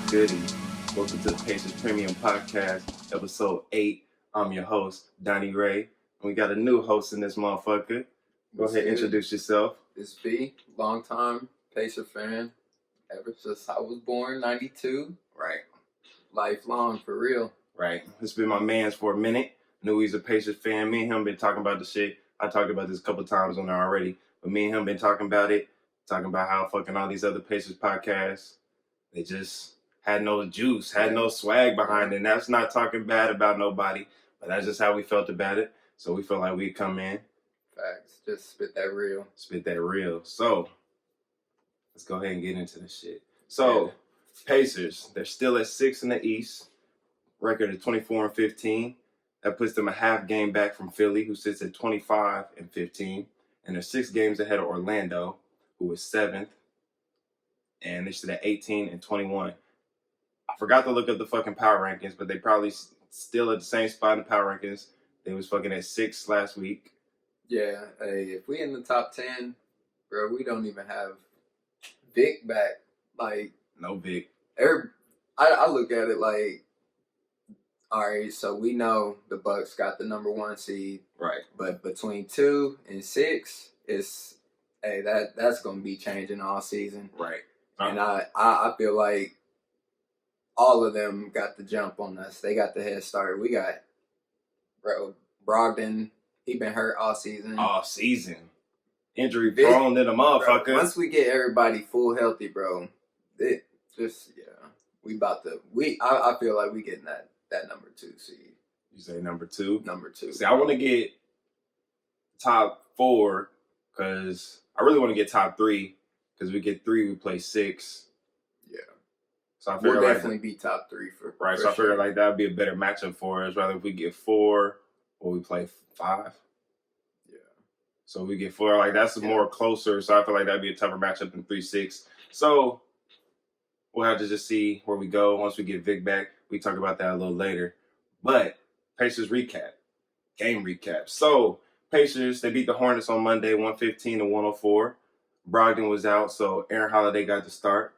goody? Welcome to the Pacers Premium Podcast, episode 8. I'm your host, Donnie Ray. And we got a new host in this motherfucker. Go ahead, introduce yourself. It's B, longtime Pacer fan, ever since I was born, 92. Right. Lifelong, for real. Right. It's been my man's for a minute. Knew he's a Pacers fan. Me and him been talking about the shit. I talked about this a couple times on there already. But me and him been talking about it. Talking about how fucking all these other Pacers podcasts, they just had no juice, had no swag behind it. And that's not talking bad about nobody, but that's just how we felt about it. So we felt like we'd come in. Facts. Just spit that real. Spit that real. So let's go ahead and get into this shit. So Pacers, they're still at 6 in the East. Record of 24-15. That puts them a half game back from Philly, who sits at 25-15. And they're 6 games ahead of Orlando, who is 7th. And they sit at 18-21. I forgot to look up the fucking power rankings, but they probably still at the same spot in the power rankings. They was fucking at 6 last week. Yeah, hey, if we in the top 10, bro, we don't even have Vic back. Like, no Vic. I look at it like, all right, so we know the Bucks got the number 1 seed. Right. But between 2 and 6, it's, hey, that's going to be changing all season. Right. And I feel like all of them got the jump on us. They got the head start. We got, bro, Brogdon. He been hurt all season. All season. Injury prone than a motherfucker. Bro, once we get everybody full healthy, bro, it just, we about to, I feel like we getting that number 2 seed. You say number 2? Number 2. See, I want to get top 4 because I really want to get top 3 because we get 3, we play 6. Yeah. So I we'll figure definitely be top 3 for right. For so I sure. figure like that would be a better matchup for us, rather if we get 4 or we play 5. Yeah. So we get 4, like that's more closer. So I feel like that'd be a tougher matchup than 3-6. So we'll have to just see where we go once we get Vic back. We talk about that a little later. But Pacers recap, game recap. So Pacers, they beat the Hornets on Monday, 115-104. Brogdon was out, so Aaron Holiday got the start.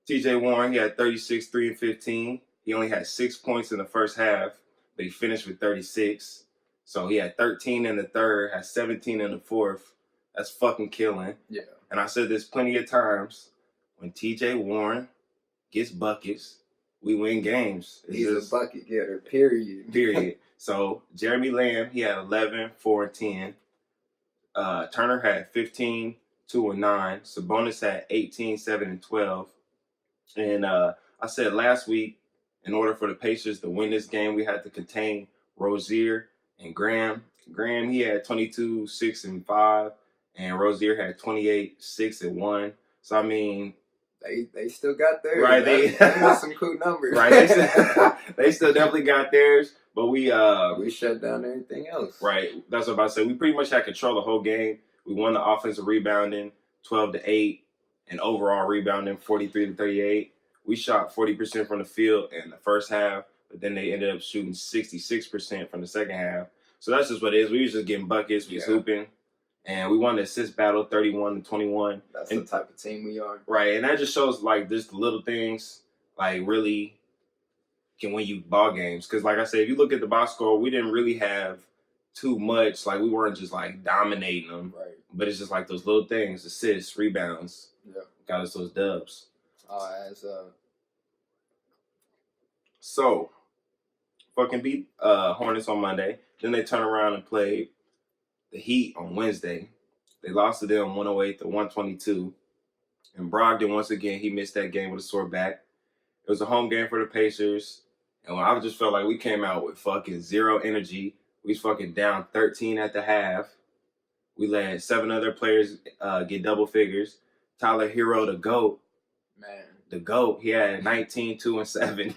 T.J. Warren, he had 36, 3 and 15. He only had 6 points in the first half, but he finished with 36. So he had 13 in the third, had 17 in the fourth. That's fucking killing. Yeah. And I said this plenty of times. When T.J. Warren gets buckets, we win games. He's a bucket getter, period. Period. So Jeremy Lamb, he had 11, 4 and 10. Turner had 15, 2 and 9. Sabonis had 18, 7 and 12. And I said last week, in order for the Pacers to win this game, we had to contain Rozier and Graham. Graham, he had 22, 6 and 5. And Rozier had 28, 6 and 1. So, I mean, They still got theirs. Right, they got some cool numbers. Right, they still definitely got theirs, but we shut down everything else. Right, that's what I'm about to say. We pretty much had control the whole game. We won the offensive rebounding 12-8, and overall rebounding 43-38. We shot 40% from the field in the first half, but then they ended up shooting 66% from the second half. So that's just what it is. We was just getting buckets, we was hooping. And we won the assist battle 31-21. That's the type of team we are. Right. And that just shows like just the little things like really can win you ball games. Because like I said, if you look at the box score, we didn't really have too much. Like we weren't just like dominating them. Right. But it's just like those little things, assists, rebounds. Yeah. Got us those dubs. So fucking beat Hornets on Monday. Then they turn around and played the Heat on Wednesday. They lost to them 108-122. And Brogdon, once again, he missed that game with a sore back. It was a home game for the Pacers. And I just felt like we came out with fucking zero energy. We was fucking down 13 at the half. We let 7 other players get double figures. Tyler Hero, the GOAT. Man. The GOAT. He had 19, 2 and 7.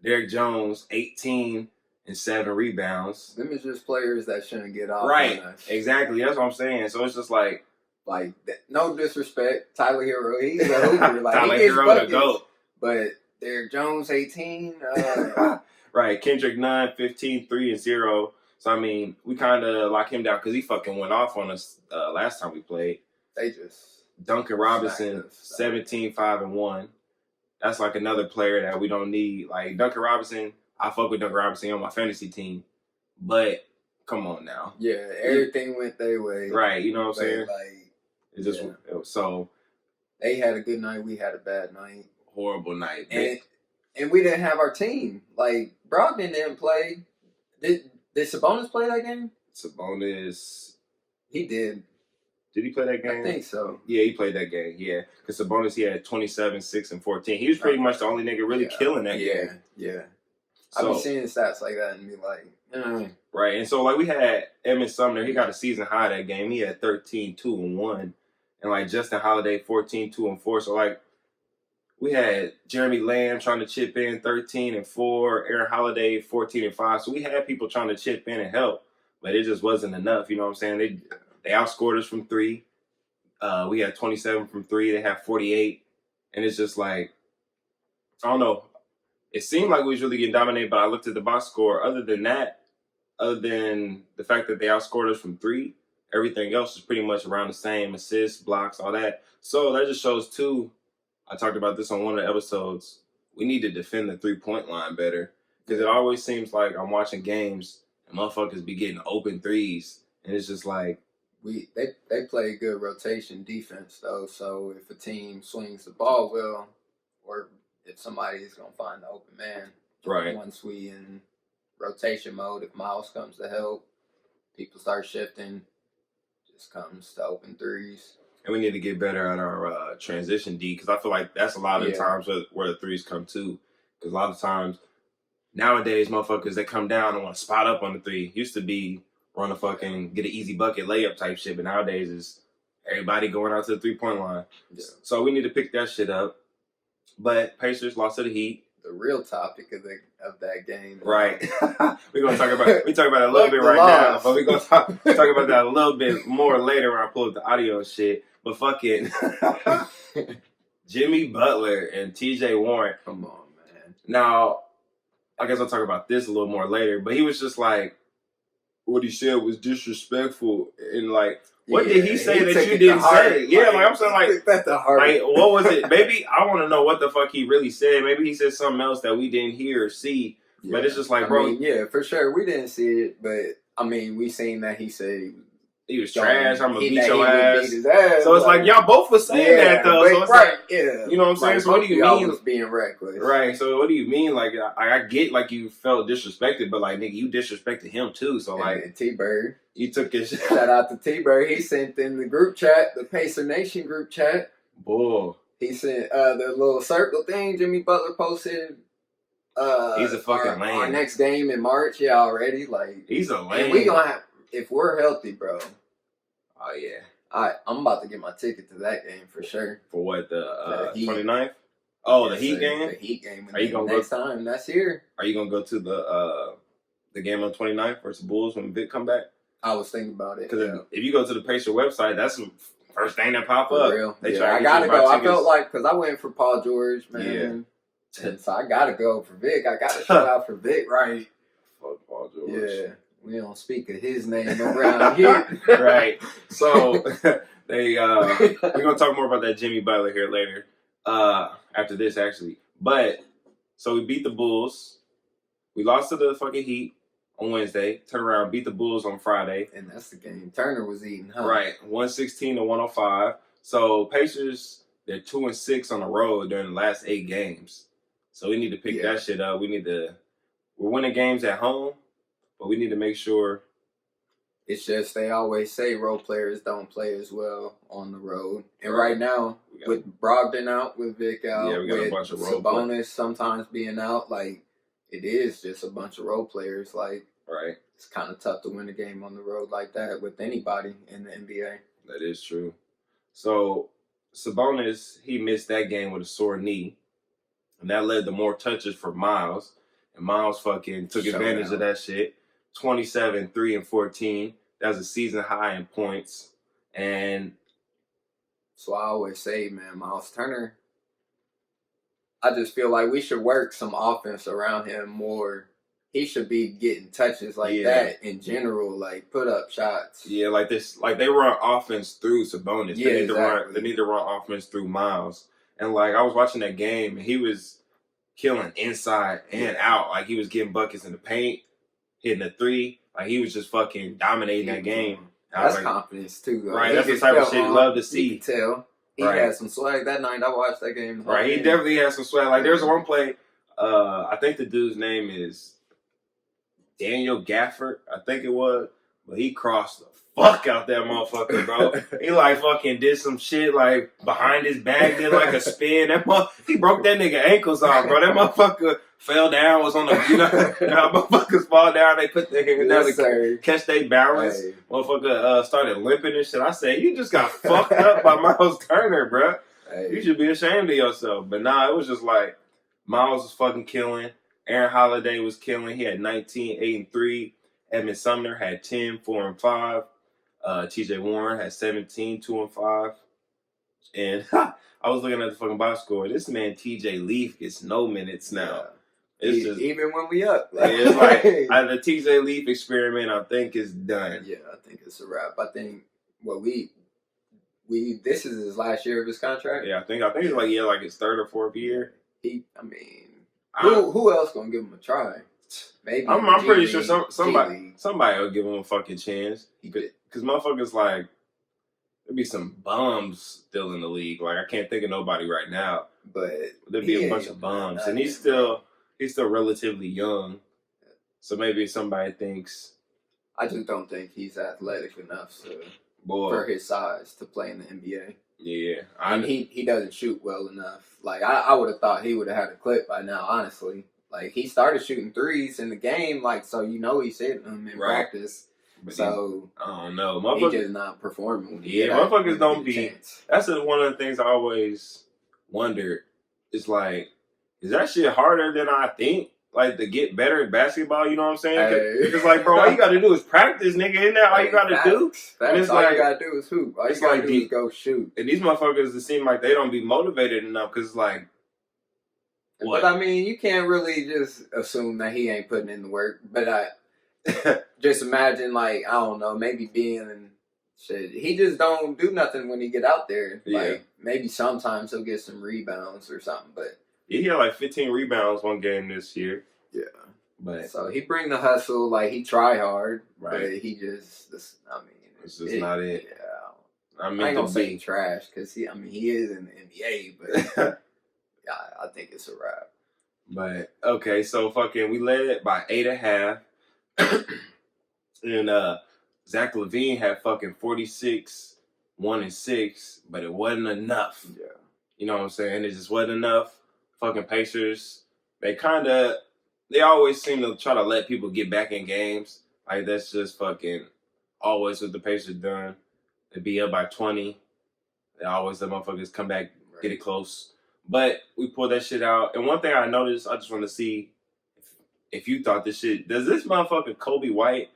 Derrick Jones, 18 and 7 rebounds. Them is just players that shouldn't get off. Right, exactly. That's what I'm saying. So it's just like no disrespect, Tyler Hero. He's a hooper. Like Tyler he gets Hero buckets, to go. But Derrick Jones, 18. Right, Kendrick Nunn, 15, 3 and 0. So I mean, we kind of lock him down because he fucking went off on us last time we played. They just Duncan Robinson, 17, 5 and 1. that's like another player that we don't need. Like Duncan Robinson, I fuck with Duncan Robinson on my fantasy team, but come on now. Yeah, everything went their way. Right, you know what I'm saying? Like, it just so they had a good night, we had a bad night. Horrible night. And we didn't have our team. Like Brogdon didn't play. Did Sabonis play that game? Sabonis, he did. Did he play that game? I think so. Yeah, he played that game. Yeah, because Sabonis, he had 27, 6, and 14. He was pretty much the only nigga really killing that game. Yeah. So, I've been seeing stats like that and be like, Right, and so like we had Emmett Sumner, he got a season high that game. He had 13, 2, and 1. And like Justin Holiday, 14, 2, and 4. So like we had Jeremy Lamb trying to chip in 13 and 4, Aaron Holiday 14 and 5. So we had people trying to chip in and help, but it just wasn't enough. You know what I'm saying? They outscored us from 3. We had 27 from 3. They had 48, and it's just like, I don't know. It seemed like we was really getting dominated, but I looked at the box score. Other than the fact that they outscored us from 3, everything else is pretty much around the same: assists, blocks, all that. So that just shows too. I talked about this on one of the episodes. We need to defend the 3-point line better, because it always seems like I'm watching games and motherfuckers be getting open threes, and it's just like they play good rotation defense though. So if a team swings the ball well, or if somebody is gonna find the open man, right. Once we in rotation mode, if Miles comes to help, people start shifting. Just comes to open threes. And we need to get better at our transition D, because I feel like that's a lot of times where the threes come to. Because a lot of times, nowadays, motherfuckers, they come down and want to spot up on the 3. Used to be run a fucking get an easy bucket layup type shit, but nowadays is everybody going out to the 3-point line. Yeah. So we need to pick that shit up. But Pacers lost to the Heat. The real topic of that game. Right. We're gonna talk about it a little bit right now, but we're gonna talk about that a little bit more later when I pull up the audio and shit. But fucking Jimmy Butler and TJ Warren. Come on, man. Now, I guess I'll talk about this a little more later, but he was just like, what he said was disrespectful, and like, what did he say that you didn't say? Yeah, like I'm saying, like, that's the heart. Like, what was it? Maybe I want to know what the fuck he really said. Maybe he said something else that we didn't hear or see. Yeah. But it's just like, bro. I mean, yeah, for sure, we didn't see it, but I mean, we seen that he said he was trash. I'm gonna beat your ass. So it's like y'all both was saying that though. So it's right, you know what I'm saying? So what do you mean? Was being reckless, right? So what do you mean? Like I get like you felt disrespected, but like nigga, you disrespected him too. So like T-Bird, you took his shout out to T-Bird. He sent in the group chat, the Pacer Nation group chat. Bull. He sent the little circle thing Jimmy Butler posted. He's a fucking lame. Our next game in March, already like he's a lame. And we gonna have, if we're healthy, bro. Oh yeah. I'm about to get my ticket to that game for sure. For what, the 29th? Oh, the Heat game? The Heat game. Are you gonna next time? That's here. Are you gonna go to the game on 29th versus Bulls when Vic come back? I was thinking about it. Because if you go to the Pacer website, that's the first thing that pop up. For real. I gotta go. I felt like, because I went for Paul George, man. Yeah. And so I gotta go for Vic. I gotta shout out for Vic, right? Fuck Paul George. Yeah. We don't speak of his name around here. Right. So we're gonna talk more about that Jimmy Butler here later. After this actually. But so we beat the Bulls. We lost to the fucking Heat on Wednesday. Turn around, beat the Bulls on Friday. And that's the game Turner was eating, huh? Right. 116-105. So Pacers, they're 2-6 on the road during the last 8 games. So we need to pick that shit up. We're winning games at home. But we need to make sure. It's just they always say role players don't play as well on the road. And right now, with Brogdon out, with Vic out, we got a bunch of role Sabonis players sometimes being out, like it is just a bunch of role players. Like it's kind of tough to win a game on the road like that with anybody in the NBA. That is true. So Sabonis, he missed that game with a sore knee, and that led to more touches for Miles. And Miles fucking took advantage of that shit. 27, 3, and 14. That was a season high in points. And so I always say, man, Miles Turner, I just feel like we should work some offense around him more. He should be getting touches like that in general, like put up shots. Yeah, like this, like they run offense through Sabonis. Yeah, they need to run offense through Miles. And like I was watching that game, and he was killing inside and out. Like he was getting buckets in the paint, hitting a three. Like he was just fucking dominating that game. That's like, confidence too, though. Right, that's the type of shit you love to see. You can tell. He had some swag that night. I watched that game. Right, he definitely had some swag. Like there's one play. I think the dude's name is Daniel Gafford. I think it was, but he crossed the fuck out that motherfucker, bro. He like fucking did some shit like behind his back, did like a spin. He broke that nigga ankles off, bro. That motherfucker fell down, was on the motherfuckers fall down, they put their hand down to catch their balance. Hey. Motherfucker started limping and shit. I said, you just got fucked up by Miles Turner, bro. Hey. You should be ashamed of yourself. But nah, it was just like Miles was fucking killing. Aaron Holiday was killing. He had 19, 8, and 3. Edmund Sumner had 10, 4, and 5. TJ Warren had 17, 2, and 5. And I was looking at the fucking box score. This man TJ Leaf gets no minutes now. It's just, even when we up. Like, it's like the TJ Leaf experiment, I think, is done. Yeah, I think it's a wrap. I think this is his last year of his contract. Yeah, I think it's like his third or fourth year. Who else gonna give him a try? Maybe I'm pretty sure somebody will give him a fucking chance. Because motherfuckers like there'd be some bums still in the league. Like I can't think of nobody right now, but there'd be a bunch of bums, and he's still relatively young. So maybe somebody thinks. I just don't think he's athletic enough for his size to play in the NBA. Yeah, and he doesn't shoot well enough. Like I would have thought he would have had a clip by now. Honestly, like he started shooting threes in the game, like so he's hitting them in practice. But so I don't know. He just not performing. Motherfuckers don't be. That's one of the things I always wondered. It's like, is that shit harder than I think? Like to get better at basketball, you know what I'm saying? It's like, bro, all you gotta do is practice, nigga. Isn't that all you gotta do? That's all you gotta do is hoop. All you gotta do is go shoot. And these motherfuckers, it seem like they don't be motivated enough because, like, what? But I mean, you can't really just assume that he ain't putting in the work. But I just imagine, like, I don't know, maybe being in shit. He just don't do nothing when he get out there. Yeah. Like maybe sometimes he'll get some rebounds or something, but. He had like 15 rebounds one game this year. Yeah. But so he bring the hustle, like he try hard, right. But he just, it's just not it. Yeah. I ain't gonna say trash because he is in the NBA, but yeah, I think it's a wrap. But okay, so fucking we led it by 8.5, and Zach LaVine had fucking 46, 1 and 6, but it wasn't enough. Yeah. You know what I'm saying? It just wasn't enough. Fucking Pacers, they always seem to try to let people get back in games. Like, that's just fucking always what the Pacers done. They be up by 20. They always let motherfuckers come back, get it close. But we pulled that shit out. And one thing I noticed, I just want to see if you thought this shit, does this motherfucker Kobe White,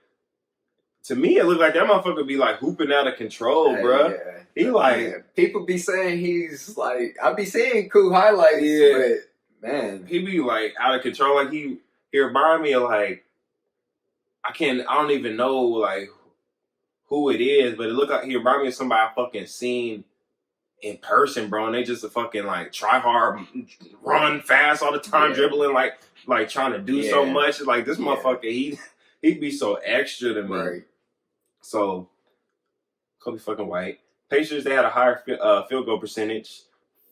to me, it looked like that motherfucker be like hooping out of control, bruh. Yeah. He like people be saying he's like I be seeing cool highlights, but man, he be like out of control. Like he remind me of like I don't even know like who it is, but it looked like he remind me of somebody I fucking seen in person, bro. And they just a fucking like try hard, run fast all the time, dribbling like trying to do so much. Like this motherfucker, he'd be so extra to me. Right. So Kobe fucking White. Pacers, they had a higher field goal percentage,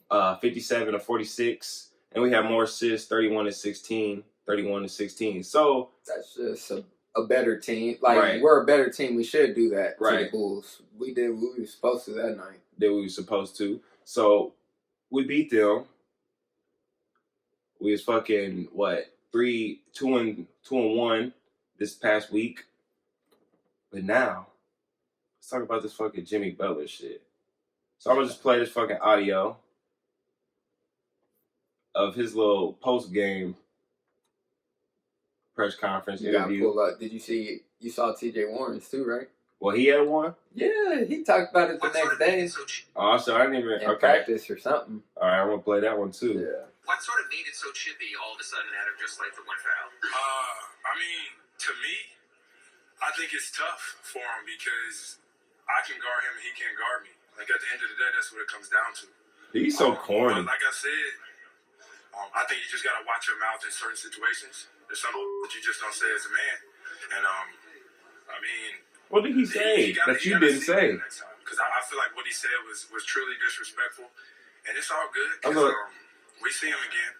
57 to 46, and we had more assists, 31 to 16. So that's just a better team. Like we're a better team. We should do that to the Bulls. We did what we were supposed to that night. So we beat them. We was fucking 2 and 1 this past week. But now, let's talk about this fucking Jimmy Butler shit. So I'm gonna just play this fucking audio of his little post-game press conference interview. Pull up. Did you saw TJ Warren's too, right? Well, he had one? Yeah, he talked about it the next day. Oh, so I didn't even... In practice or something. All right, I'm gonna play that one too. Yeah. What sort of made it so chippy all of a sudden out of just like the one foul? To me, I think it's tough for him because I can guard him and he can't guard me. Like, at the end of the day, that's what it comes down to. He's so corny. But like I said, I think you just gotta watch your mouth in certain situations. There's some that you just don't say as a man, and I mean, What did he say that you didn't say? Because I feel like what he said was truly disrespectful, and it's all good. Cause, we see him again.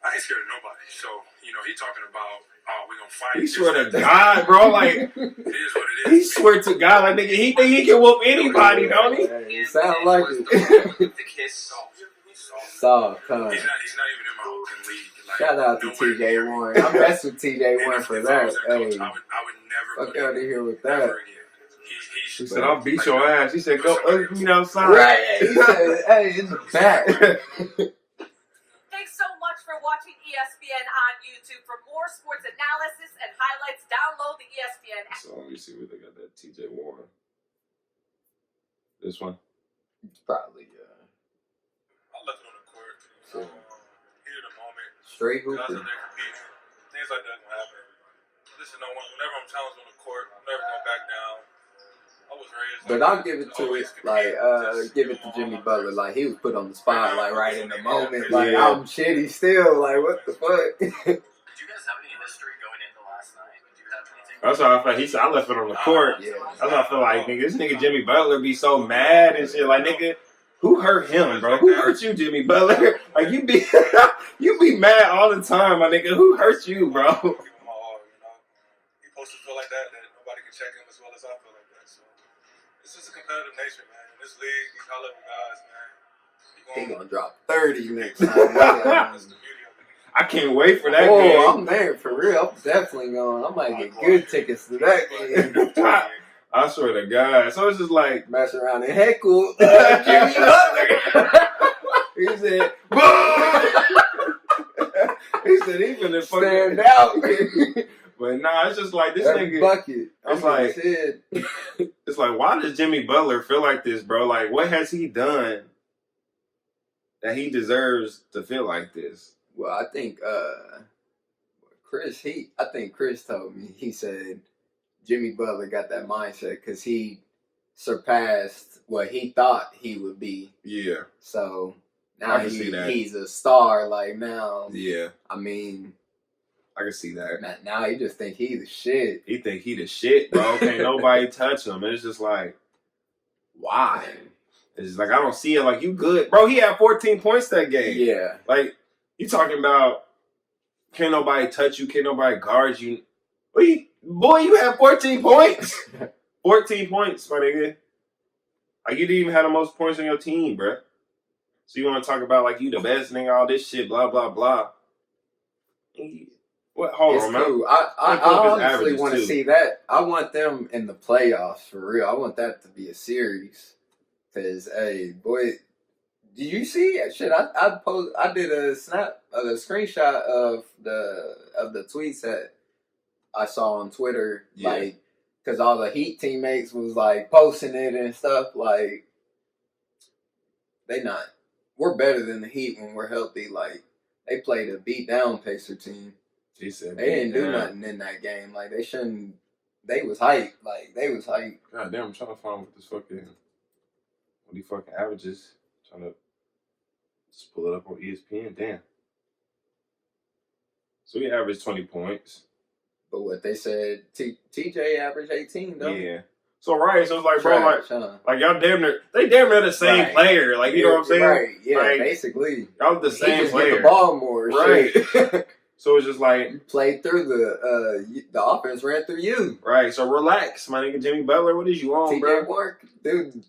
I ain't scared of nobody. So he talking about, oh, we gonna fight. He swear to God, bro, like it is what it is. he swear to God, like nigga, he think he can whoop anybody, don't he? Hey, sound like it. The kiss. Soft, He's not even in my open league. Like, shout out to TJ Warren. I mess with TJ Warren for that. Hey, I would never fuck out of here with that. never again. He said, "I'll beat your ass." He said, "Go, outside." Right. He said, hey, in the back. Thanks so much for watching ESPN on YouTube. For more sports analysis and highlights, download the ESPN app. So let me see where they got that TJ Warren. This one. Probably, I left it on the court. Here in the moment. straight Guys hooper. out there competing. Things like that gonna happen. Listen, whenever I'm challenged on the court, I'm never gonna back down. I was raised. But I'll give it to give it to Jimmy Butler. Like, he was put on the spot, like, right in the moment. Like, Yeah. I'm shitty still. Like, what the fuck? Did you guys have any history going into last night? Did you have anything? That's how I felt. He said, "I left it on the court." Yeah. That's how I feel like, nigga, this nigga Jimmy Butler be so mad and shit. Like, nigga, who hurt him, bro? Who hurt you, Jimmy Butler? Like, you be mad all the time, my nigga. Who hurt you, bro? Give him my all, He supposed to feel like that nobody can check him as well as I feel like that. So it's just a competitive nature, man. In this league, these high level guys, man. He gonna drop 30 next time. That's the beauty of it. I can't wait for that Oh, game. I'm there for real. I'm definitely going. I might get good tickets to that game. I swear to God. So it's just like, Mess around and heckle Jimmy Butler. he said, "Boom!" He said he finna Stand fucking out. But nah, it's just like this Every nigga. bucket. I'm That's what like- he said. It's like, why does Jimmy Butler feel like this, bro? Like, what has he done that he deserves to feel like this? Well, I think Chris told me, he said Jimmy Butler got that mindset because he surpassed what he thought he would be. Yeah, So I now can see that. he's a star. Like, now, yeah, I mean, I can see that. now he just think he the shit. He think he the shit, bro. Can't nobody touch him. And it's just like, why? It's just like, I don't see it. Like, you good, bro. He had 14 points that game. Yeah. Like, you talking about can't nobody touch you, can't nobody guard you. Boy, you had 14 points. 14 points, my nigga. Like, you didn't even have the most points on your team, bro. So you want to talk about, like, you the best nigga, all this shit, blah, blah, blah. What? Hold It's on, man. cool. I They put up his honestly averages, want to too. see that. I want them in the playoffs for real. I want that to be a series. Cause, hey, boy, do you see that shit? I did a screenshot of the tweets that I saw on Twitter. Yeah. Like, cause all the Heat teammates was like posting it and stuff. Like, we're better than the Heat when we're healthy. Like, they played a beat down Pacer team. He said, They didn't do "Yeah." nothing in that game. Like, they shouldn't. They was hype. Like, they was hype. God damn, I'm trying to find what he fucking averages. Trying to just pull it up on ESPN. Damn. So he averaged 20 points. But what they said, TJ averaged 18, though. Yeah. So right, so it's like, bro, like, Trash, huh? like y'all damn near the same Right. player. Like, you know what I'm saying? Right, yeah, Like, basically. y'all the He same just player. get the ball more. Right. Shit. So it's just like, You played through the offense ran through you. right, so relax, my nigga Jimmy Butler. What is you on, bro? TJ Warren, dude.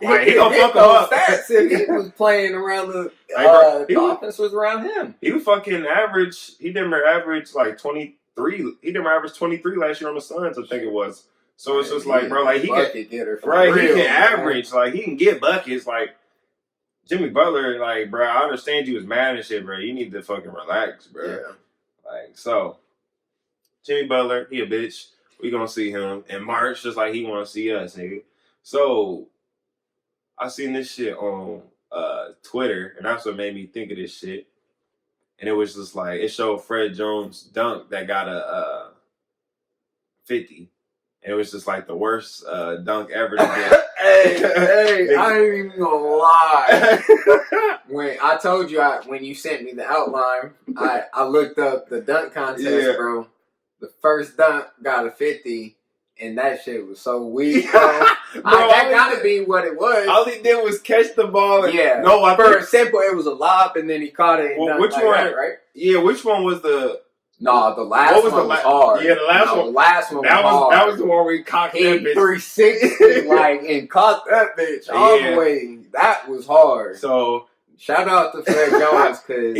Like, he gonna hit fuck him those up. stats if he was playing around the bro, he the was- offense was around him. He was fucking average. He damn near averaged like 23. He damn near averaged 23 last year on the Suns, I think it was. So it's just like, bro, like he can, bucket getter for right, real, he can man. average, like he can get buckets. Like Jimmy Butler, like, bro, I understand you was mad and shit, bro. You need to fucking relax, bro. Yeah. Like, so Jimmy Butler, he a bitch. We gonna see him in March, just like he wanna see us, nigga. So I seen this shit on Twitter, and that's what made me think of this shit. And it was just like, it showed Fred Jones' dunk that got a 50. And it was just like the worst dunk ever to get. Hey, Hey, I ain't even gonna lie. When I told you, when you sent me the outline, I looked up the dunk contest, bro. The first dunk got a 50, and that shit was so weak, bro. That gotta be what it was. All he did was catch the ball. And, yeah. No, for simple, it was a lob, and then he caught it. And which like one? That, right? Yeah. Which one was the? No, the last one was hard. Yeah, the last one. The last one was hard. That was the one where he cocked that bitch. 360, and caught that bitch all the way. That was hard. So shout out to Fred Jones because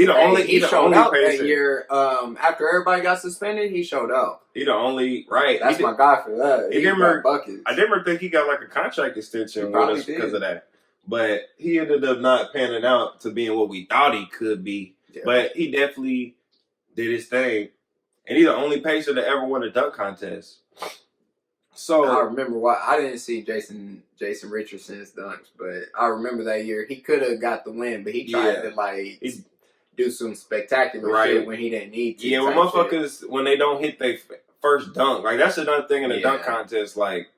he showed out that year. After everybody got suspended, he showed out. He the only That's my guy for that. He got buckets. I never think he got like a contract extension with us because of that. But he ended up not panning out to being what we thought he could be. Yeah. But he definitely did his thing. And he's the only Pacer to ever win a dunk contest. So I remember why I didn't see Jason Richardson's dunks, but I remember that year he could have got the win, but he tried to do some spectacular shit when he didn't need to. Yeah, when motherfuckers when they don't hit their first dunk, like that's another thing in the dunk contest. Like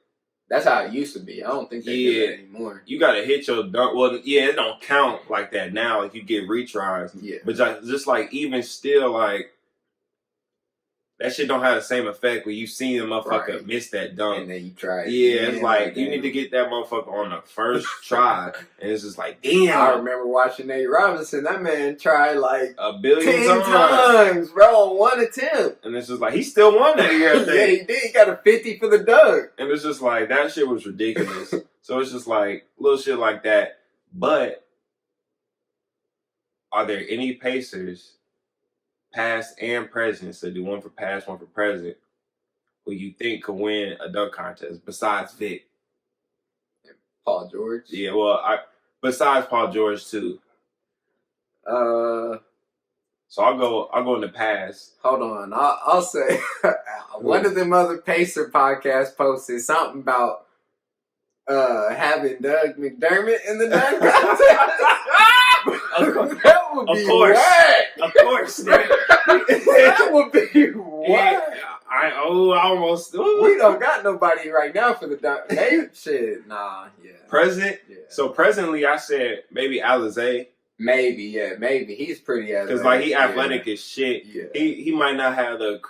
that's how it used to be. I don't think they do that anymore. You gotta hit your dunk. Well, it don't count like that now. Like you get retries. Yeah, but just like even still like. That shit don't have the same effect when you see a motherfucker miss that dunk. And then you try it. Yeah, it's like, you need to get that motherfucker on the first try. And it's just like, damn. I remember watching Nate Robinson. That man tried like a billion 10 times, bro, on one attempt. And it's just like, he still won that year, I think. Yeah, he did. He got a 50 for the dunk. And it's just like, that shit was ridiculous. So it's just like, little shit like that. But, are there any Pacers past and present, so do one for past, one for present, who you think could win a dunk contest besides Vic? Paul George? Yeah, well, besides Paul George too. So I'll go in the past. Hold on, I'll say one of them other Pacer podcasts posted something about having Doug McDermott in the dunk contest. That would be whack. Of course. That would be whack. I almost. We don't got nobody right now for the dunk. Hey, shit, nah, yeah. Present. Yeah. So presently, I said maybe Alize. Maybe. He's pretty athletic. Because like he athletic as shit. Yeah. He might not have the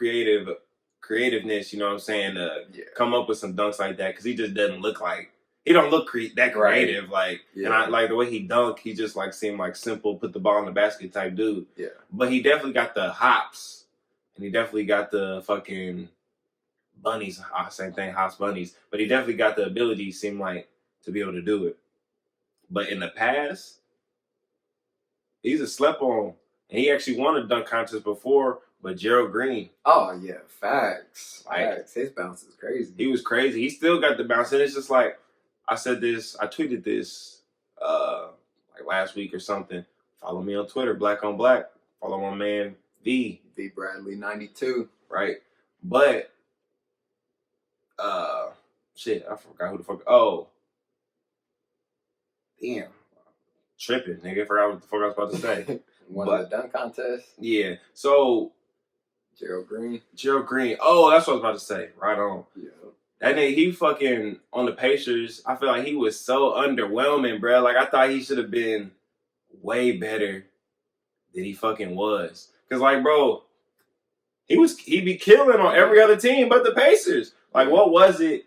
creativeness. You know what I'm saying? To come up with some dunks like that because he just doesn't look like. He don't look that creative, like, and I like the way he dunked. He just like seemed like simple, put the ball in the basket type dude. Yeah, but he definitely got the hops, and he definitely got the fucking bunnies. Same thing, hops, bunnies. But he definitely got the ability, seemed like, to be able to do it. But in the past, he's a slept on, and he actually won a dunk contest before. But Gerald Green. Oh yeah, facts. His bounce is crazy. He was crazy. He still got the bounce, and it's just like. I tweeted this like last week or something. Follow me on Twitter, Black on Black. Follow my man V Bradley 92. Right. But shit, I forgot who the fuck. Oh. Damn. Tripping, nigga. Forgot what the fuck I was about to say. One of the dunk contests. Yeah. So Gerald Green. Oh, that's what I was about to say. Right on. Yeah. That nigga, he fucking, on the Pacers, I feel like he was so underwhelming, bro. Like, I thought he should have been way better than he fucking was. Because, like, bro, he be killing on every other team but the Pacers. Like, what was it?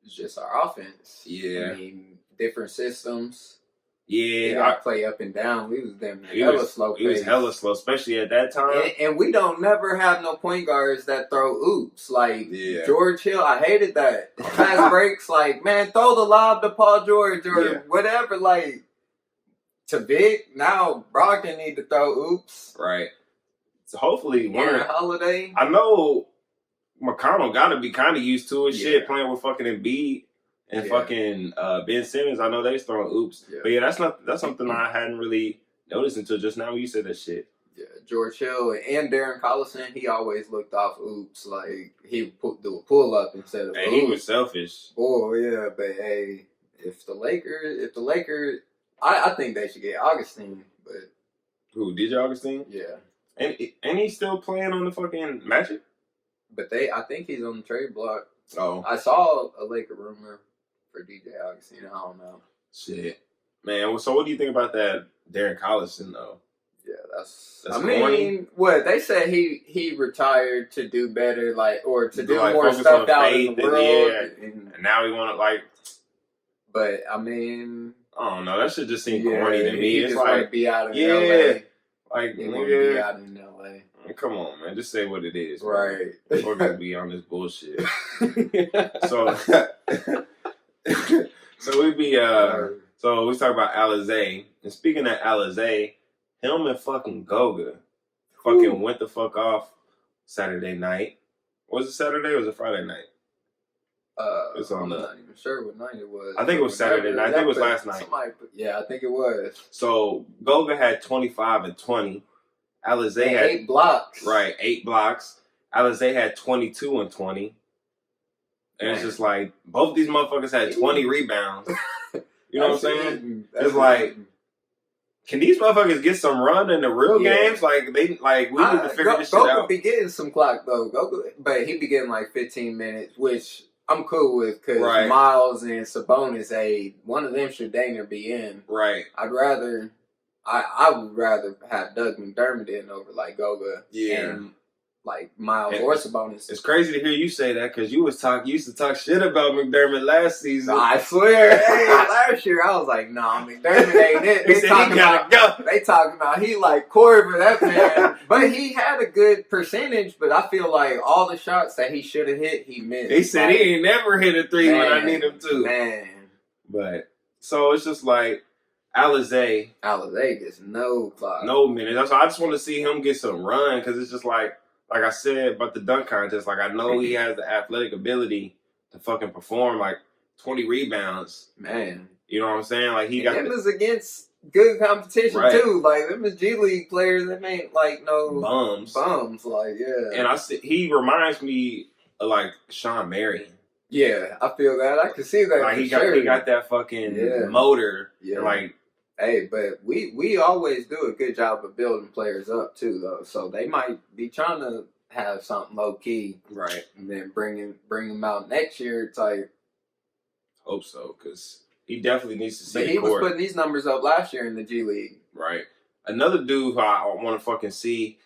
It's just our offense. Yeah. I mean, different systems. Yeah. I play up and down. We was damn hella slow. He was hella slow, especially at that time. And we don't never have no point guards that throw oops. Like, George Hill, I hated that. Fast breaks, like, man, throw the lob to Paul George or whatever. Like, to Vic, now Brogdon need to throw oops. Right. So hopefully, Aaron Holiday. I know McConnell got to be kind of used to it. Shit, playing with fucking Embiid. And fucking Ben Simmons, I know they was throwing oops. Yeah. But that's something I hadn't really noticed until just now when you said that shit. Yeah, George Hill and Darren Collison, he always looked off oops. Like, he would do a pull-up instead of oops. He was selfish. Oh, yeah, but hey, if the Lakers, I think they should get Augustine, but... Who, DJ Augustine? Yeah. And he's still playing on the fucking Magic? But I think he's on the trade block. Oh. I saw a Laker rumor. for DJ Augustine. I don't know. Shit, man. So what do you think about that Darren Collison though? Yeah, that's corny. mean, what they said he retired to do better, like, or to do like, more focus stuff on out in the faith and- world. yeah. And now we want to like. But I mean, I don't know. That shit just seemed corny to me. He It's just like, want to be out in yeah, LA. like He want to be nigga, out in LA. come on, man. Just say what it is, Right? Or just be on this bullshit. So, so we be so we talk about Alize, and speaking of Alize, him and fucking Goga, fucking went the fuck off Saturday night. Was it Saturday or was it Friday night? It's on I'm the. not even sure what night it was. I think it was Saturday night. I think it was last night. Yeah, I think it was. So Goga had 25 and 20. Alize had 8 blocks. Right, 8 blocks. Alize had 22 and 20. And it's just like both these motherfuckers had 20 rebounds. You know what I'm saying? It's like, can these motherfuckers get some run in the real games? Like we need to figure this shit Goga out. be getting some clock though. Goga, but he be getting like 15 minutes, which I'm cool with because Miles and Sabonis, one of them should dang near be in. Right. I would rather have Doug McDermott in over like Goga. Yeah. And like Miles or Sabonis. It's crazy to hear you say that because you used to talk shit about McDermott last season. I swear, last year I was like, nah, McDermott ain't it. They said he gotta go. They talking about he like Corver, that man. But he had a good percentage, but I feel like all the shots that he should have hit, he missed. They said he ain't never hit a 3 when I need him to. Man. But, so it's just like, Alize gets no clock. No minutes. That's why I just want to see him get some run because it's just like I said about the dunk contest, like I know he has the athletic ability to fucking perform like 20 rebounds. Man. You know what I'm saying? Like he got him is against good competition too. Like them is G League players that ain't like no bums. Like And he reminds me of like Sean Marion. Yeah, I feel that. I can see that. Like he got that fucking motor. Yeah. Like, hey, but we always do a good job of building players up too, though. So they might be trying to have something low key, right? And then bring them out next year. It's like, hope so, because he definitely needs to see. But he was putting these numbers up last year in the G League, right? Another dude who I want to fucking see,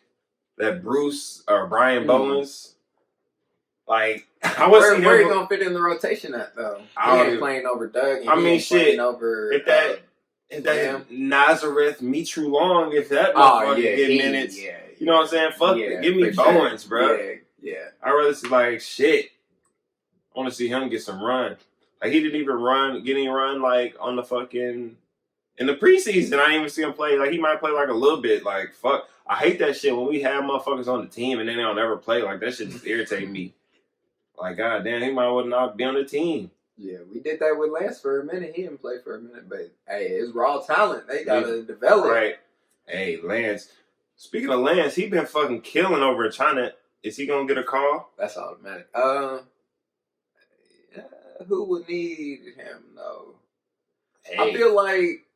that Brian Bowens. Like, where he gonna fit in the rotation at though? He ain't playing over Doug. And he ain't playing over if that Nazareth Mitru Long, if that motherfucker get minutes, you know what I'm saying? Fuck it, give me Bowens, bro. Yeah. I'd rather see like shit. I want to see him get some run. Like he didn't even get any run like on the fucking in the preseason. I didn't even see him play. Like he might play like a little bit. Like fuck, I hate that shit when we have motherfuckers on the team and then they don't ever play. Like that shit just irritate me. Like, goddamn, he might well not be on the team. Yeah, we did that with Lance for a minute. He didn't play for a minute, but hey, it's raw talent. They gotta develop. Right. Hey, Lance. Speaking of Lance, he been fucking killing over in China. Is he gonna get a call? That's automatic. Who would need him though? Hey. I feel like,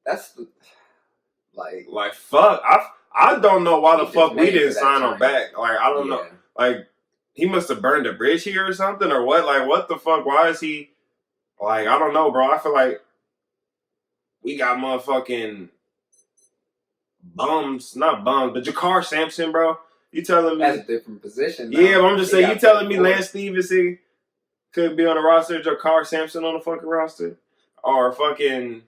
that's like fuck. I don't know why the fuck we didn't sign him back. Like I don't know. Like he must have burned a bridge here or something or what? Like what the fuck? Why is he like I don't know, bro. I feel like we got motherfucking bums, not bums, but Jakar Sampson, bro. You telling me that's a different position? Yeah, but I'm just saying. You telling me Lance Stevenson could be on the roster, Jakar Sampson on the fucking roster, or fucking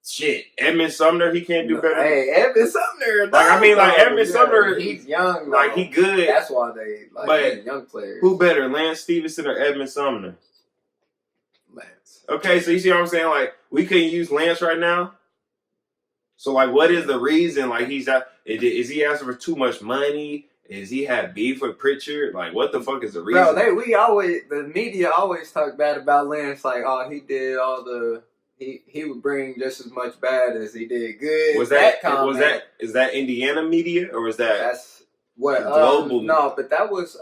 shit Edmund Sumner? He can't do better. Hey, Edmund Sumner. Like Edmund Sumner, he's young. Like he good. That's why they like young players. Who better, Lance Stevenson or Edmund Sumner? Lance. Okay, so you see what I'm saying? Like we couldn't use Lance right now. So, like, what is the reason? Like, is he asking for too much money? Is he have beef with Pritchard? Like, what the fuck is the reason? Bro, the media always talk bad about Lance. Like, oh, he did all the, he would bring just as much bad as he did good. Is that Indiana media or was that's what global? No, but that was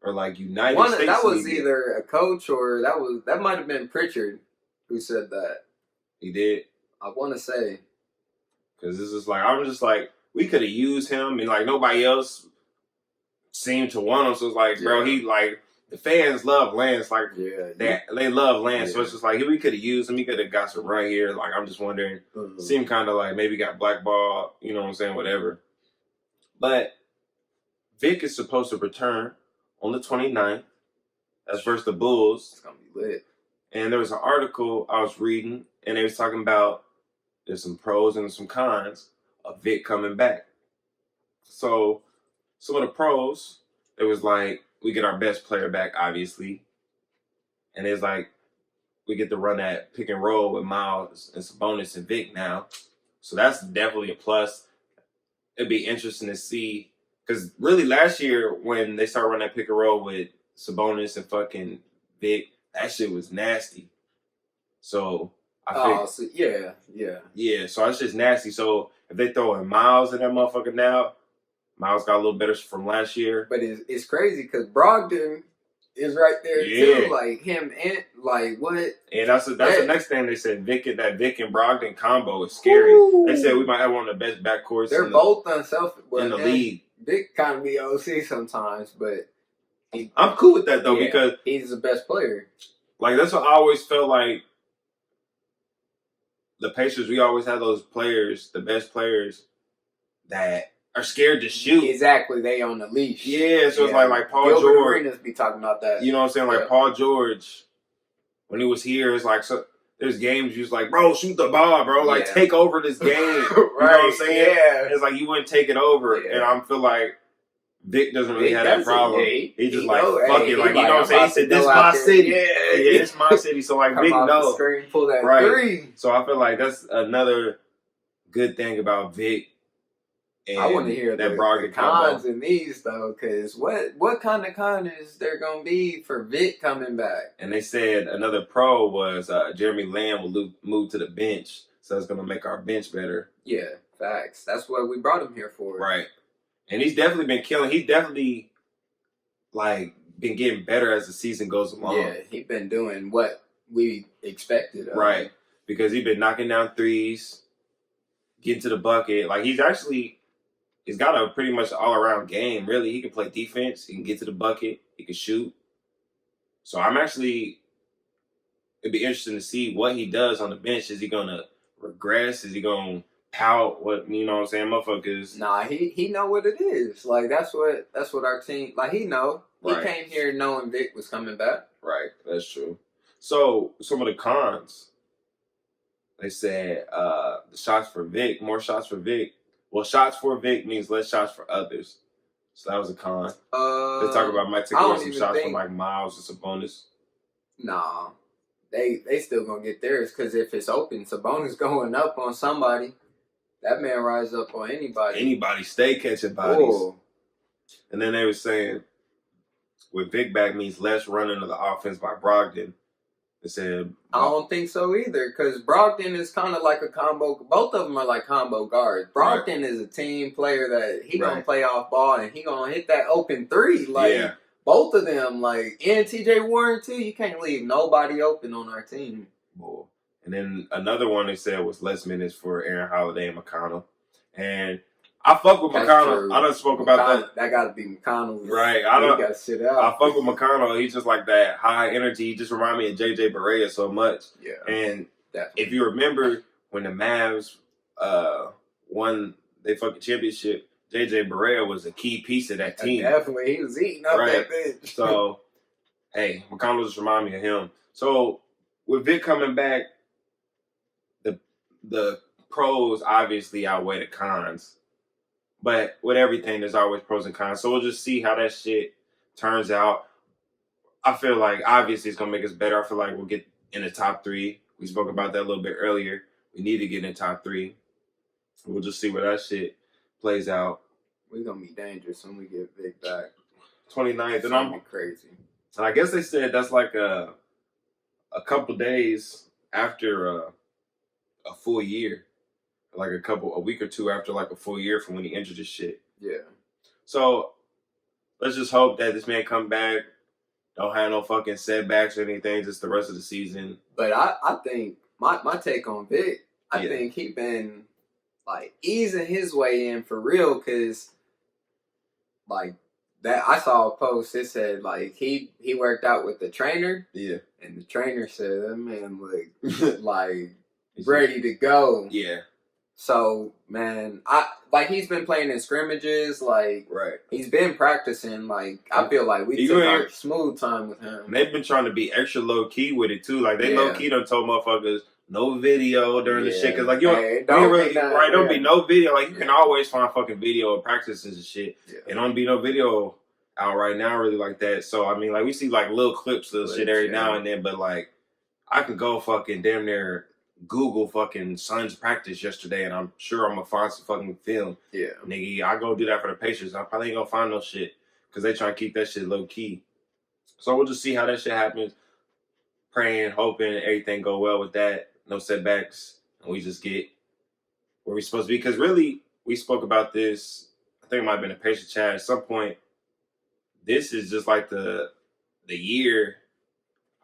or like United States. That was media. either a coach or that might have been Pritchard who said that. He did. I want to say. Because this is like, I'm just like, we could have used him and like nobody else seemed to want him. So it's like, bro, he like, the fans love Lance like Yeah. that. They love Lance, so Yeah. it's just like we could have used him. He could have got some run here. Like I'm just wondering, seemed kind of like maybe got blackballed. You know what I'm saying? Whatever. But Vic is supposed to return on the 29th. That's versus the Bulls. It's gonna be lit. And there was an article I was reading, and they was talking about there's some pros and some cons of Vic coming back. So some of the pros, it was like we get our best player back, obviously. And it's like we get to run that pick and roll with Miles and Sabonis and Vic now. So that's definitely a plus. It'd be interesting to see. Because really last year when they started running that pick and roll with Sabonis and fucking Vic, that shit was nasty. So I think, yeah. So that's just nasty. So if they throw in Miles in that motherfucker now, Miles got a little better from last year. But it's crazy because Brogdon is right there too. Like him and like what? And that's the next thing they said. Vic and Brogdon combo is scary. Ooh. They said we might have one of the best backcourts. They're both unselfish in the league. Vic kind of be OC sometimes, but I'm cool with that though because he's the best player. Like that's what I always felt like. The Pacers, we always have those players, the best players, that are scared to shoot. Exactly, they on the leash. Yeah, so it's like Paul Gilbert George. Arenas be talking about that. You know what I'm saying? Like Paul George, when he was here, it's like there's games you was like, bro, shoot the ball, bro. Like take over this game. You know what I'm saying? Yeah. It's like you wouldn't take it over, and I feel like Vic doesn't really have that problem. He just like fuck it, like you know what I'm saying. He said, "This is my city. Yeah, this is my city." So like Vic knows, pull that three. So I feel like that's another good thing about Vic. And I want to hear that the cons in these though, because what kind of con is there gonna be for Vic coming back? And they said another pro was Jeremy Lamb will move to the bench, so it's gonna make our bench better. Yeah, facts. That's what we brought him here for. Right. And he's definitely been killing. He's definitely, been getting better as the season goes along. Yeah, he's been doing what we expected of right. him. Because he's been knocking down threes, getting to the bucket. Like, he's got a pretty much all-around game, really. He can play defense. He can get to the bucket. He can shoot. So it'd be interesting to see what he does on the bench. Is he going to regress? Is he going to pout? What, you know what I'm saying? Motherfuckers. Nah, he know what it is. Like, that's what our team, like, he know. He came here knowing Vic was coming back. Right, that's true. So, some of the cons, they said the shots for Vic, more shots for Vic. Well, shots for Vic means less shots for others. So that was a con. They talk about might take away some shots from like Miles and Sabonis. Nah, they still gonna get theirs because if it's open, Sabonis going up on somebody. That man rise up on anybody. Anybody stay catching bodies. Ooh. And then they were saying with Vic back means less running of the offense by Brogdon. They said I don't think so either, because Brogdon is kind of like a combo. Both of them are like combo guards. Brogdon is a team player that he gonna play off ball and he gonna hit that open three. Like both of them, like and TJ Warren too. You can't leave nobody open on our team. Boy. And then another one they said was less minutes for Aaron Holiday and McConnell. And I fuck with McConnell. True. I done spoke about that. That got to be McConnell. Right. Got shit out. I fuck with McConnell. He's just like that high energy. He just remind me of JJ Barea so much. Yeah. And definitely. If you remember when the Mavs won their fucking championship, JJ Barea was a key piece of that team. Definitely. He was eating up that bench. So, hey, McConnell just remind me of him. So, with Vic coming back, the pros obviously outweigh the cons. But with everything, there's always pros and cons. So we'll just see how that shit turns out. I feel like obviously it's going to make us better. I feel like we'll get in the top 3. We spoke about that a little bit earlier. We need to get in the top 3. We'll just see where that shit plays out. We're going to be dangerous when we get Vic back. 29th. It's going to be crazy. And I guess they said that's like a couple days after a full year. Like a week or two after like a full year from when he injured his shit. Yeah. So let's just hope that this man come back, don't have no fucking setbacks or anything, just the rest of the season. But I think my take on Vic, I think he been like easing his way in for real, because like that I saw a post. It said like he worked out with the trainer, Yeah. and the trainer said that man looked like ready to go. Yeah. So man, he's been playing in scrimmages, like Right. he's been practicing. Like I feel like we took our smooth time with him. And they've been trying to be extra low key with it too. Like they Yeah. low key done told motherfuckers no video during the shit, because like don't be no video. Like you can always find fucking video of practices and shit. Yeah. And don't be no video out right now really like that. So I mean, like we see like little clips of shit every now and then, but like I could go fucking damn near Google fucking Suns practice yesterday, and I'm sure I'm gonna find some fucking film. Yeah, nigga, I go do that for the Pacers. I probably ain't gonna find no shit because they try to keep that shit low key. So we'll just see how that shit happens. Praying, hoping everything go well with that. No setbacks, and we just get where we supposed to be. Because really, we spoke about this. I think it might have been a Pacer chat at some point. This is just like the year,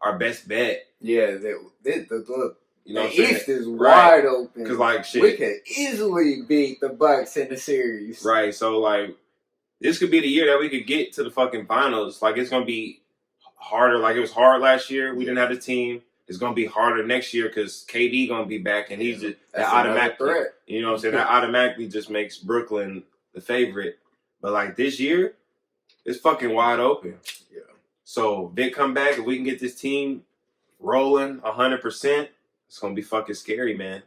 our best bet. Yeah, look. You know, the East is wide open. Because like shit, we could easily beat the Bucks in the series. Right. So like, this could be the year that we could get to the fucking finals. Like it's gonna be harder. Like it was hard last year. We didn't have the team. It's gonna be harder next year because KD gonna be back, and he's just that automatic threat. You know what I'm saying? That automatically just makes Brooklyn the favorite. But like this year, it's fucking wide open. Yeah. So Vic come back, and we can get this team rolling 100%. It's gonna be fucking scary, man.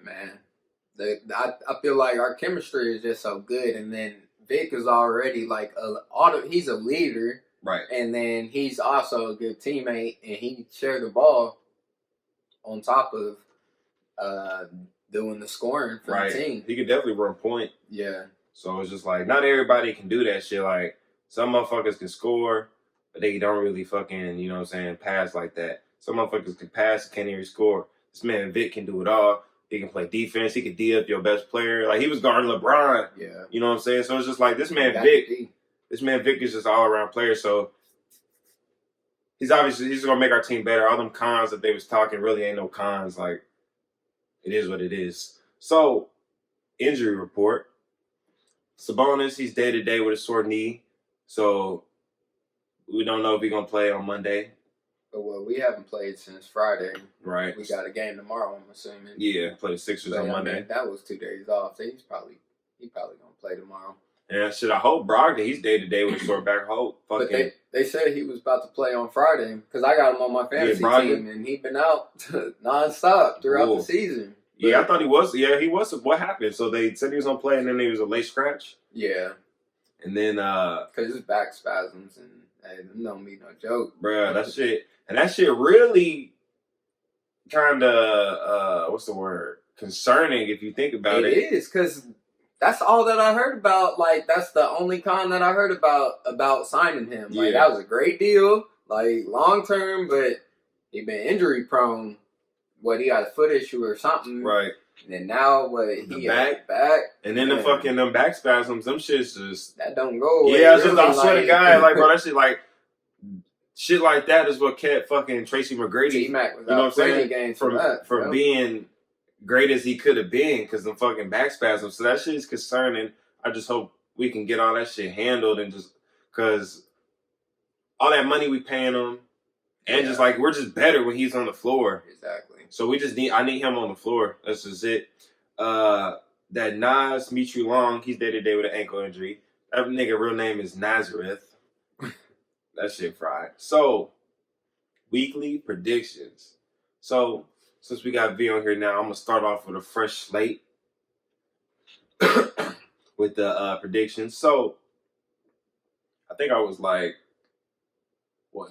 I feel like our chemistry is just so good, and then Vic is already like he's a leader, right? And then he's also a good teammate, and he share the ball on top of doing the scoring for the team. He could definitely run point. Yeah. So it's just like not everybody can do that shit. Like some motherfuckers can score, but they don't really fucking, you know what I'm saying, pass like that. Some motherfuckers can pass, can't even score. This man Vic can do it all. He can play defense. He can D up your best player. Like he was guarding LeBron. Yeah. You know what I'm saying? So it's just like this man Vic is just all around player. So he's gonna make our team better. All them cons that they was talking really ain't no cons. Like it is what it is. So injury report. Sabonis, he's day to day with a sore knee. So we don't know if he's gonna play on Monday. Well, we haven't played since Friday. Right. We got a game tomorrow, I'm assuming. Yeah, play the Sixers on Monday. I mean, that was 2 days off. So he's probably gonna play tomorrow. Yeah, shit. I hope Brogdon, he's day to day with a sore back. But they said he was about to play on Friday because I got him on my fantasy team, and he been out nonstop throughout the season. But, yeah, I thought he was. Yeah, he was. What happened? So they said he was gonna play, and then there was a late scratch. Yeah. And then because his back spasms, and it don't be no joke, bruh. That shit really kind of what's the word? Concerning if you think about it. It is, because that's all that I heard about. Like that's the only con that I heard about signing him. Like that was a great deal, like long term, but he been injury prone. He got a foot issue or something, right? And then now he back, and then the fucking them back spasms, them shits just that don't go away. Yeah, really, I swear to God, like bro, that shit like. Shit like that is what kept fucking Tracy McGrady, T-Mac was out plenty games from being great as he could have been because the fucking back spasms. So that shit is concerning. I just hope we can get all that shit handled and just because all that money we paying him and just like we're just better when he's on the floor. Exactly. So I need him on the floor. That's just it. That Nas Mitri Long, he's day to day with an ankle injury. That nigga real name is Nazareth. That shit fried. So, weekly predictions. So, since we got V on here now, I'm going to start off with a fresh slate with the predictions. So, I think I was like,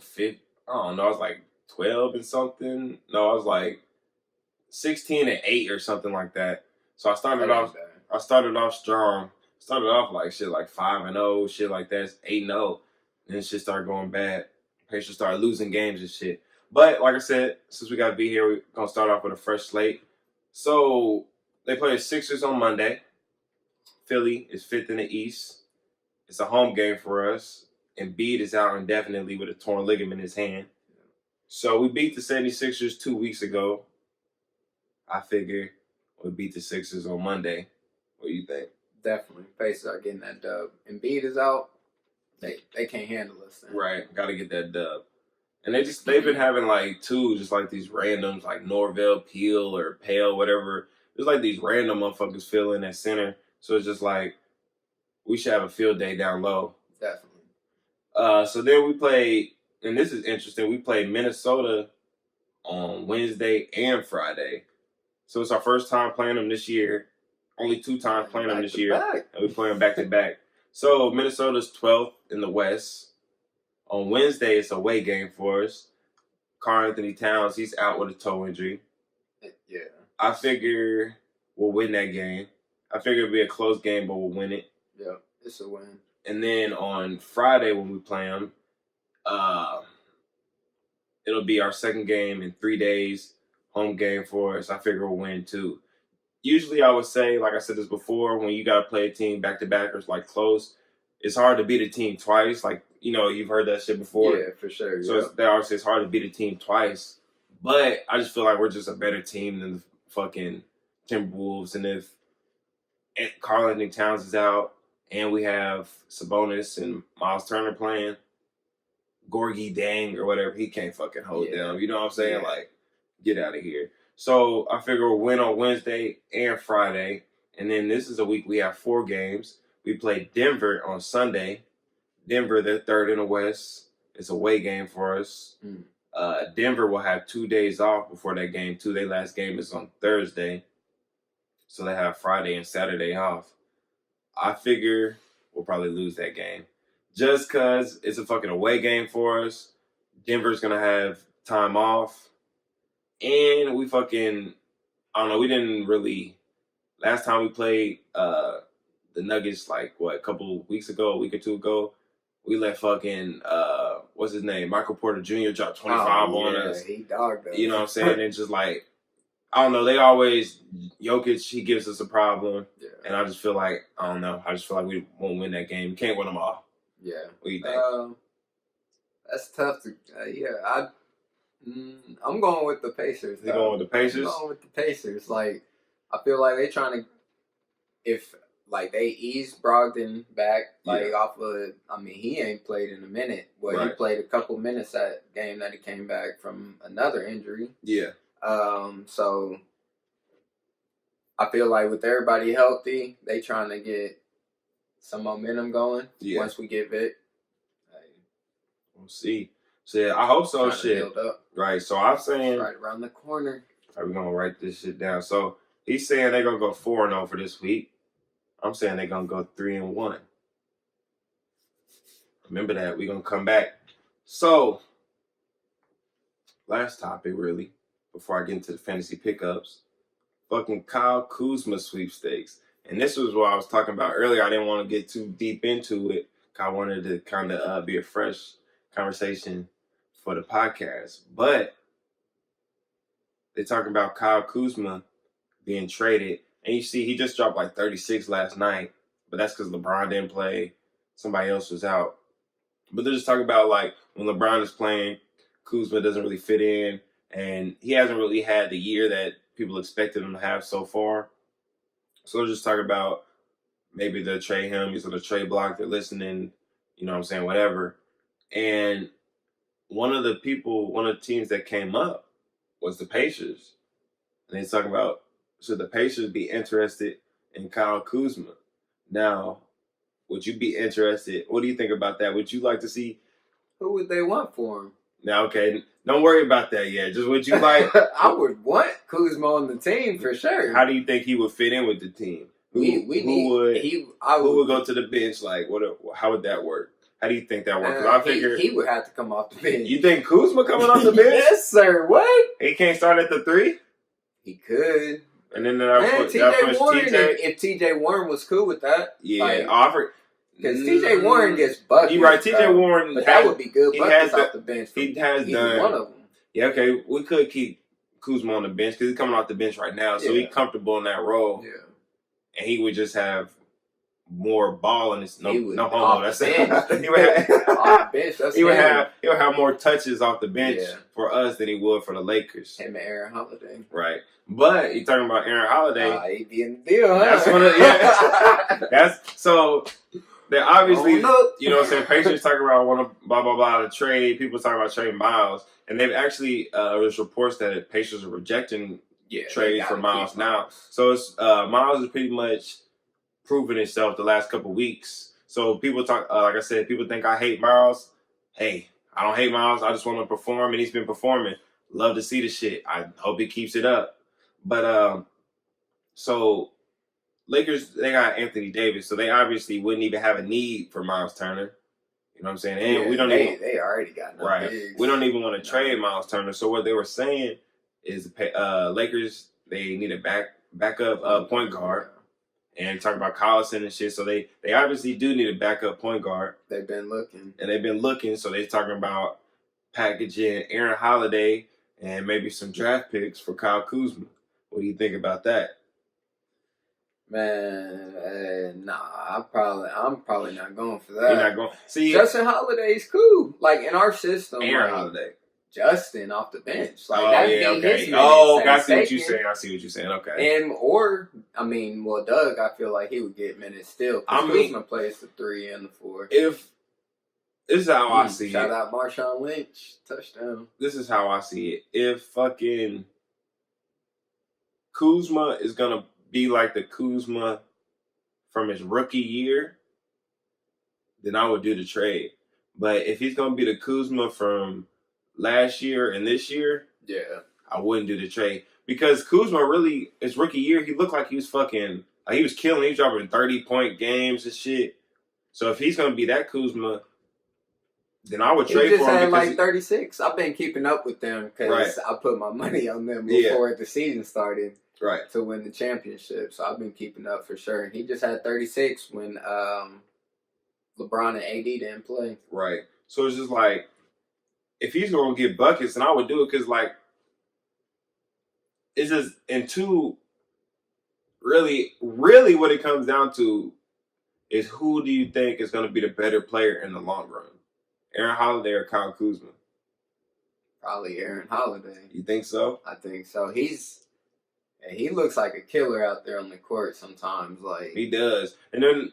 fifth? I don't know. I was like 12 and something. No, I was like 16 and 8 or something like that. So, I started off strong. Started off like shit like 5-0, shit like that. 8-0. And shit started going bad. Pacers started losing games and shit. But like I said, since we got V here, we're gonna start off with a fresh slate. So they play the Sixers on Monday. Philly is 5th in the East. It's a home game for us. Embiid is out indefinitely with a torn ligament in his hand. So we beat the 76ers 2 weeks ago. I figure we'll beat the Sixers on Monday. What do you think? Definitely. Pacers are getting that dub. Embiid is out. they can't handle us. Then. Right, got to get that dub. And they've been having like just like these randoms like Norvell, Peel, or Pale, whatever. There's like these random motherfuckers filling at center. So it's just like we should have a field day down low. Definitely. So then we played, and this is interesting. We played Minnesota on Wednesday and Friday. So it's our first time playing them this year. Only 2 times playing them this year. Back. And we playing back to back. So Minnesota's 12th in the West. On Wednesday, it's a away game for us. Karl Anthony Towns, he's out with a toe injury. Yeah. I figure we'll win that game. I figure it'll be a close game, but we'll win it. Yeah, it's a win. And then on Friday when we play them, it'll be our second game in 3 days. Home game for us. I figure we'll win too. Usually I would say, like I said this before, when you got to play a team back-to-back or it's like close, it's hard to beat a team twice. Like, you've heard that shit before. Yeah, for sure. So it's hard to beat a team twice. But I just feel like we're just a better team than the fucking Timberwolves. And if Karl Anthony Towns is out and we have Sabonis and Miles Turner playing, Gorgie Dang or whatever, he can't fucking hold down. You know what I'm saying? Yeah. Like, get out of here. So I figure we'll win on Wednesday and Friday. And then this is a week we have 4 games. We play Denver on Sunday. Denver, they're 3rd in the West. It's a away game for us. Denver will have 2 days off before that game, too. Their last game is on Thursday. So they have Friday and Saturday off. I figure we'll probably lose that game. Just because it's a fucking away game for us. Denver's going to have time off. And we fucking, I don't know, we didn't really, last time we played the Nuggets, like, a couple weeks ago, a week or 2 ago, we let fucking, what's his name, Michael Porter Jr. drop 25 on us. He dogged us. You know what I'm saying? And just like, I don't know, they always, Jokic, he gives us a problem. Yeah. And I just feel like, I don't know, I just feel like we won't win that game. We can't win them all. Yeah. What do you think? That's tough to, I'm going with the Pacers. You going with the Pacers? I'm going with the Pacers. Like, I feel like they trying to, if, like, they ease Brogdon back, like, off of, I mean, he ain't played in a minute. Well, he played a couple minutes that game that he came back from another injury. Yeah. So, I feel like with everybody healthy, they trying to get some momentum going once we get Vic. We'll see. So, yeah, I hope so. Shit. Right. So, I'm saying. Right around the corner. We're going to write this shit down. So, he's saying they're going to go 4-0 for this week. I'm saying they're going to go 3-1. Remember that. We're going to come back. So, last topic, really, before I get into the fantasy pickups. Fucking Kyle Kuzma sweepstakes. And this was what I was talking about earlier. I didn't want to get too deep into it. I wanted to kind of be a fresh conversation for the podcast. But they're talking about Kyle Kuzma being traded. And you see, he just dropped like 36 last night. But that's because LeBron didn't play. Somebody else was out. But they're just talking about, like, when LeBron is playing, Kuzma doesn't really fit in. And he hasn't really had the year that people expected him to have so far. So they're just talking about maybe they'll trade him. He's on the trade block. They're listening. You know what I'm saying? Whatever. And one of the teams that came up was the Pacers. And they're talking about, should the Pacers be interested in Kyle Kuzma? Now, would you be interested? What do you think about that? Would you like to see? Who would they want for him? Now, okay, don't worry about that yet. Just would you like? I would want Kuzma on the team for sure. How do you think he would fit in with the team? Who would go to the bench? Like, how would that work? How do you think that works? I figure he would have to come off the bench. You think Kuzma coming off the bench? Yes, sir. What? He can't start at the 3? He could. And then TJ Warren. If TJ Warren was cool with that, because TJ Warren gets buckets. You're right. TJ Warren, but that would be good. Buckets off the bench. He has done one of them. Yeah, okay. We could keep Kuzma on the bench because he's coming off the bench right now, so he's comfortable in that role. Yeah, and he would just have more ball in his no homo. That's it. He would have off the bench. That's he would have more touches off the bench for us than he would for the Lakers. Him and Aaron Holiday. Right. But you're talking about Aaron Holiday. He'd be in the deal, huh? That's They obviously, Look. you know what I'm saying, Pacers talking about want to blah, blah, blah, the trade. People talking about trading Miles. And they've actually, there's reports that Pacers are rejecting trades for Miles now. So it's Miles is pretty much proven himself the last couple weeks. So people talk, like I said, people think I hate Miles. Hey, I don't hate Miles. I just want to perform, and he's been performing. Love to see the shit. I hope he keeps it up. But so Lakers, they got Anthony Davis, so they obviously wouldn't even have a need for Miles Turner. You know what I'm saying? And we don't even. They already got no Right. bigs. We don't even want to trade Miles Turner. So what they were saying is, Lakers, they need a backup point guard. And talk about Collison and shit. So they obviously do need a backup point guard. They've been looking. And they've been looking. So they're talking about packaging Aaron Holiday and maybe some draft picks for Kyle Kuzma. What do you think about that? Man, nah, I'm probably not going for that. You're not going. See, Justin Holiday's cool. Like in our system, Aaron like, Holiday. Justin off the bench. Like Oh, that yeah, being okay. his Oh, minutes I see what and you're second. saying. I see what you're saying. Okay. And Doug, I feel like he would get minutes still. Kuzma plays the 3 and the 4. If this is how I see Shout it. out Marshawn Lynch, touchdown. This is how I see it. If fucking Kuzma is gonna be like the Kuzma from his rookie year, then I would do the trade. But if he's gonna be the Kuzma from last year and this year, Yeah. I wouldn't do the trade. Because Kuzma really, his rookie year, he looked like he was fucking, like he was killing, he was dropping 30-point games and shit. So if he's gonna be that Kuzma, then I would trade He just for him. had Because like 36. I've been keeping up with them because Right. I put my money on them Yeah. before the season started right. to win the championship. So I've been keeping up for sure. He just had 36 when LeBron and AD didn't play. Right. So it's just like, if he's going to get buckets, then I would do it because, like, it's just, and two, really what it comes down to is who do you think is going to be the better player in the long run? Aaron Holiday or Kyle Kuzma? Probably Aaron Holiday. You think so? I think so. He looks like a killer out there on the court sometimes. Like He does. And then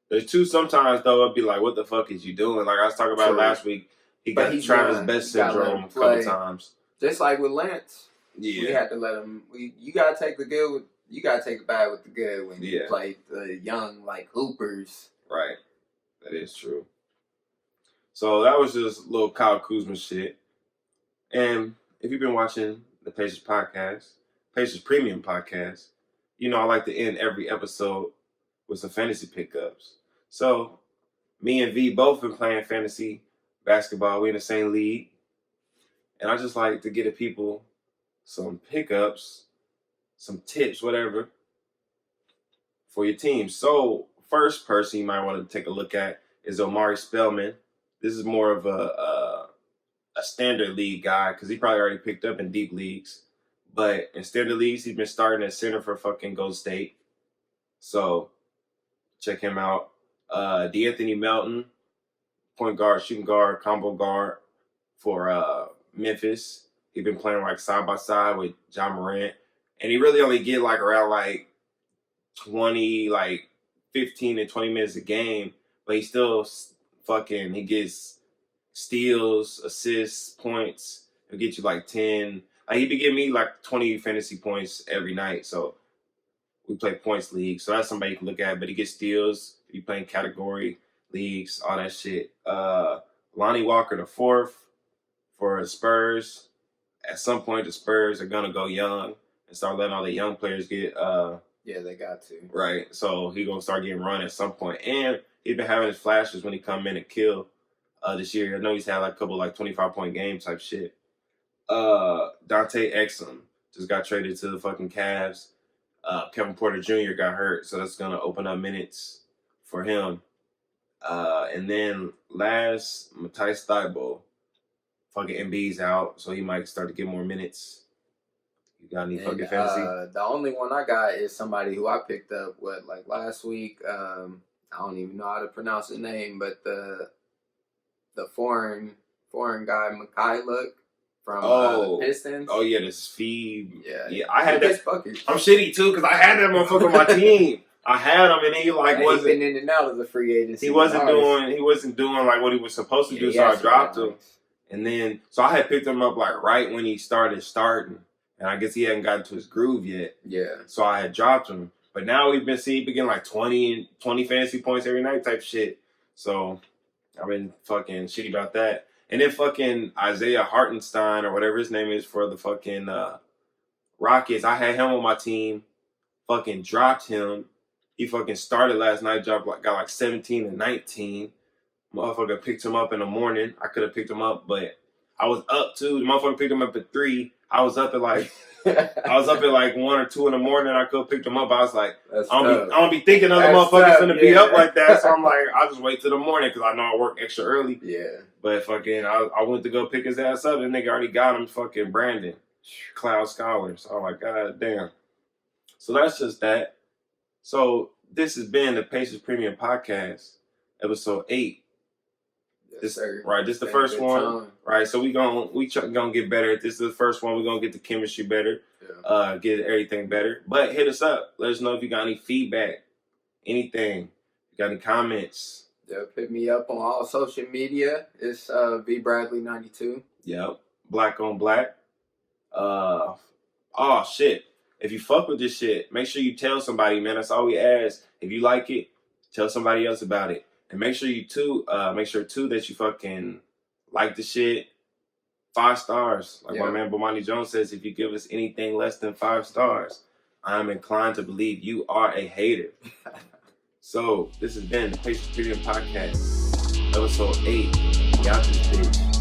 there's two sometimes, though, I'd be like, what the fuck is you doing? Like I was talking about True. last week, he But got he's Travis young. Best You gotta let syndrome him a couple play. times. just like with Lance. Yeah. We had to let him. You gotta take the good. You gotta take the bad with the good when you Yeah. play the young like hoopers. Right. That is true. So that was just little Kyle Kuzma shit. And if you've been watching the Pacers podcast, Pacers Premium podcast, you know I like to end every episode with some fantasy pickups. So me and V both been playing fantasy basketball. We in the same league. And I just like to get the people some pickups, some tips, whatever, for your team. So first person you might want to take a look at is Omari Spellman. This is more of a standard league guy because he probably already picked up in deep leagues. But in standard leagues, he's been starting at center for fucking Golden State. So check him out. DeAnthony Melton, point guard, shooting guard, combo guard for Memphis. He's been playing like side by side with John Morant. And he really only get like around like 20, like 15 to 20 minutes a game. But he still he gets steals, assists, points. He'll get you like 10. Like he'd be giving me like 20 fantasy points every night. So we play points league. So that's somebody you can look at. But he gets steals. He playing category leagues, all that shit. Lonnie Walker the fourth for the Spurs. At some point, the Spurs are going to go young and start letting all the young players get Yeah, they got to. right. So he going to start getting run at some point. And he's been having his flashes when he come in and kill this year. I know he's had like a couple like 25-point game type shit. Dante Exum just got traded to the fucking Cavs. Kevin Porter Jr. got hurt, so that's going to open up minutes for him. And then last, Matisse Thybulle. Fucking Embiid's out, so he might start to get more minutes. You got any fucking fantasy? The only one I got is somebody who I picked up like last week. I don't even know how to pronounce his name, but the foreign guy Mikhailuk from the Pistons. Oh yeah, this feed. Yeah, Yeah. I had He gets that. buckets. I'm shitty too because I had that motherfucker on my team. I had him, and he like He's wasn't been in and out of the free agency. he wasn't doing like what he was supposed to do, so I dropped him. And then so I had picked him up like right when he started starting, and I guess he hadn't gotten to his groove yet. Yeah. So I had dropped him, but now we've been seeing getting like 20 fantasy points every night type shit. So I've been fucking shitty about that. And then fucking Isaiah Hartenstein or whatever his name is for the fucking Rockets. I had him on my team. Fucking dropped him. He fucking started last night. Got like 17 and 19. Motherfucker picked him up in the morning. I could have picked him up, but I was up too. The motherfucker picked him up at 3. I was up at like 1 or 2 in the morning. I could have picked him up. I was like, I don't be thinking other motherfuckers gonna be up like that. So I'm like, I'll just wait till the morning because I know I work extra early. Yeah. But fucking, I went to go pick his ass up, and nigga already got him. Fucking Brandon, Cloud Scholar. So I'm like, God damn. So that's just that. So this has been the Pacers Premium Podcast, episode 8. Yes, sir. Right, this is the first one. Time. Right, so we gonna get better at this. Is the first one. We're gonna get the chemistry better, get everything better. But hit us up. Let us know if you got any feedback, anything. You got any comments? Yeah, hit me up on all social media. It's VBradley92. Yep, Black on Black. Oh shit! If you fuck with this shit, make sure you tell somebody, man. That's all we ask. If you like it, tell somebody else about it. And make sure too that you fucking like the shit. 5 stars. Like my man Bomani Jones says, if you give us anything less than 5 stars, I'm inclined to believe you are a hater. So this has been the Pacers Premium Podcast, episode 8. Y'all this bitch.